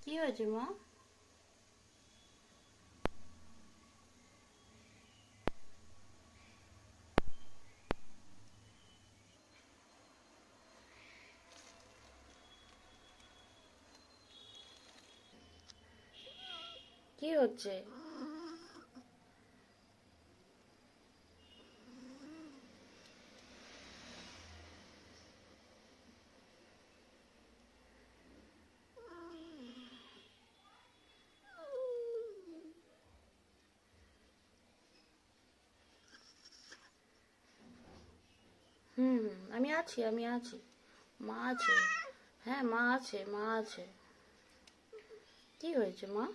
কি হয়েছে মা? কি হচ্ছে? আমি আছি, আমি আছি। মা আছে। হ্যাঁ, মা আছে, মা আছে। কি হয়েছে মা?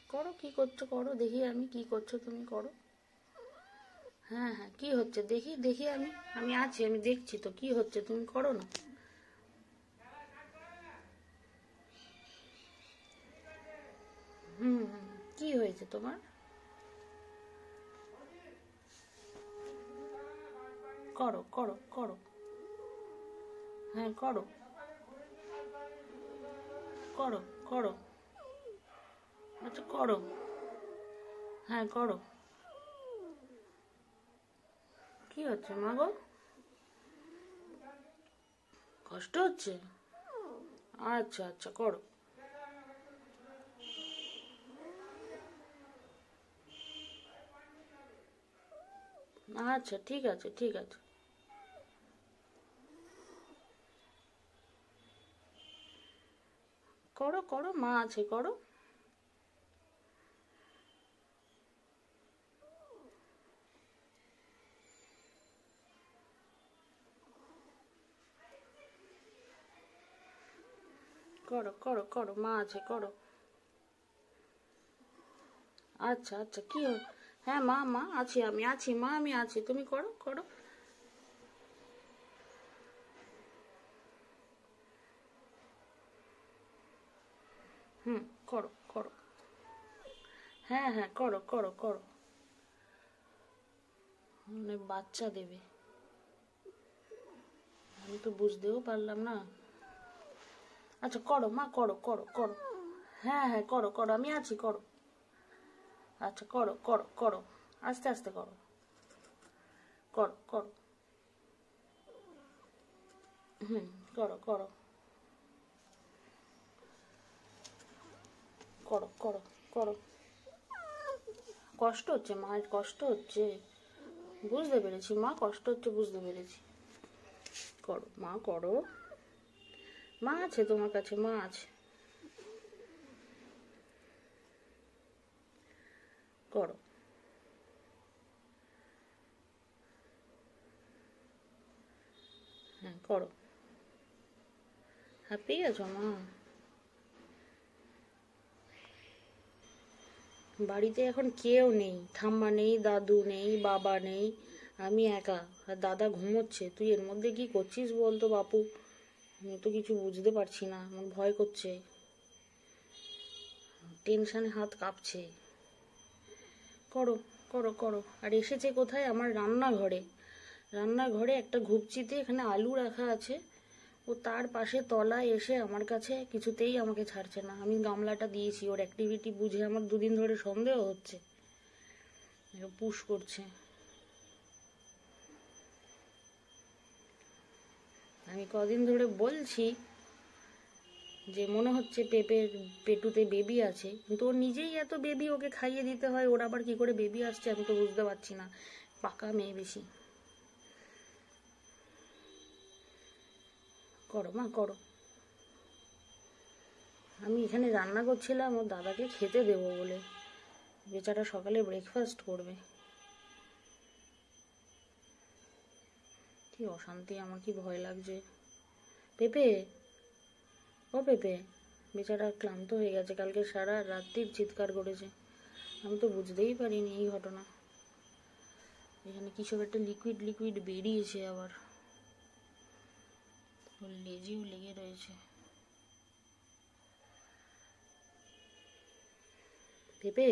করো, কি করছো করো, দেখি আমি কি করছো তুমি করো। হ্যাঁ হ্যাঁ, কি হচ্ছে দেখি দেখি, আমি আমি আছি, আমি দেখছি তো কি হচ্ছে, তুমি করো না। হুম হুম, কি হয়েছে তোমার? করো করো করো। হ্যাঁ করো করো করো। আচ্ছা করো। হ্যাঁ করো। কি হচ্ছে মা গো? কষ্ট হচ্ছে? আচ্ছা আচ্ছা, করো। আচ্ছা ঠিক আছে ঠিক আছে। করো করো, মা আছে, করো। করো করো করো, মা আছে, করো। আচ্ছা আচ্ছা, হ্যাঁ মা, মা আছি, আমি আছি মা, আমি আছি, তুমি করো করো। হুম, করো করো। হ্যাঁ হ্যাঁ, করো করো করো। মানে বাচ্চা দেবে? আমি তো বুঝতেও পারলাম না। আচ্ছা করো মা, করো করো করো। হ্যাঁ হ্যাঁ, করো করো, আমি আছি, করো। আচ্ছা করো করো করো। আস্তে আস্তে করো। করো করো। হুম, করো করো করো করো করো। কষ্ট হচ্ছে মায়ের, কষ্ট হচ্ছে। বুঝতে পেরেছি মা, কষ্ট হচ্ছে, বুঝতে পেরেছি। করো মা, করো। মা আছে তোমার কাছে, মা আছে। করো। হ্যাঁ করো। হ্যাপি আছো মা? বাড়িতে এখন কেউ নেই, ঠাম্মা নেই, দাদু নেই, বাবা নেই, আমি একা। আর দাদা ঘুমোচ্ছে। তুই এর মধ্যে কি করছিস বলতো বাপু? আমি তো কিছু বুঝতে পারছি না, আমার ভয় করছে, টেনশনে হাত কাঁপছে। করো করো করো। আর এসেছে কোথায়? আমার রান্নাঘরে। রান্নাঘরে একটা ঘুপচিতে এখানে আলু রাখা আছে। ও তার পাশে তলায় এসে আমার কাছে কিছুতেই আমাকে ছাড়ছে না। আমি গামলাটা দিয়েছি, ওর অ্যাক্টিভিটি বুঝে আমার দুদিন ধরে সন্দেহ হচ্ছে। পুশ করছে। আমি কদিন ধরে বলছি যে মনে হচ্ছে পেঁপের পেটুতে বেবি আছে, কিন্তু ও নিজেই এত বেবি, ওকে খাইয়ে দিতে হয়, ওর আবার কি করে বেবি আসছে আমি তো বুঝতে পারছি না। পাকা মেয়ে বেশি। করো মা, করো। আমি এখানে রান্না করছিলাম ওর দাদাকে খেতে দেবো বলে। বেচারা সকালে ব্রেকফাস্ট করবে। কি অশান্তি, আমার কি ভয় লাগছে। পেঁপে, ও পেঁপে, বেচারা ক্লান্ত হয়ে গেছে, কালকে সারা রাত্রির চিৎকার করেছে। আমি তো বুঝতেই পারিনি এই ঘটনা। এখানে কিছু একটা লিকুইড লিকুইড বেরিয়েছে আবার। ওর লেজেও লেগে রয়েছে। পেঁপে,